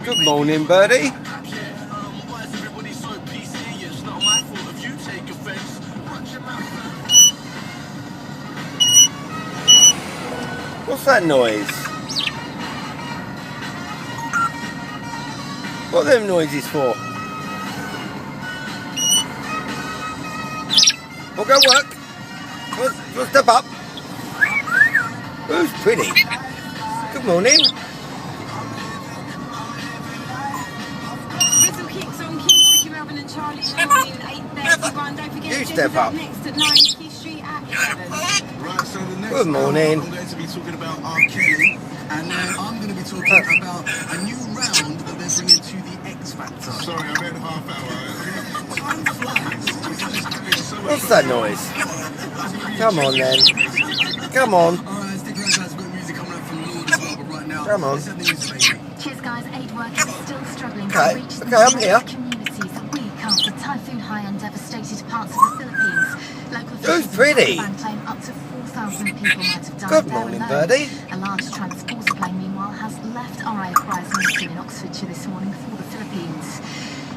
Good morning, birdie. What's that noise? What are them noises for? We'll go work. We'll step up. Who's pretty? Good morning. You step up. Good morning. I'm going to be talking about R. Kelly, and I'm going to be talking about a new round that they're bringing to the X Factor. Sorry, I read half hour. Time flies. What's that noise? Come on then. Come on. Alright, stick around, guys. We've got music coming up from Lord as well, but right now, come on. let's have the news, baby. Cheers, guys. Aid workers are still struggling to Okay, reach the I'm here. communities a week after Typhoon Haiyan devastated parts of the Philippines. Local Who's pretty? claim up to 4,000 people might have died Good there morning, alone. birdie. A large transporter plane, meanwhile, has left RAF Prize Milton in Oxfordshire this morning for the Philippines.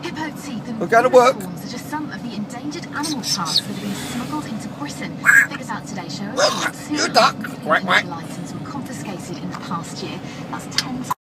Hippo teeth and We're going to work. unicorns are just some of the endangered animal parts that have been smuggled into Britain. Figures out today show You duck. Quack, quack. illegal items were confiscated in the past year. That's 10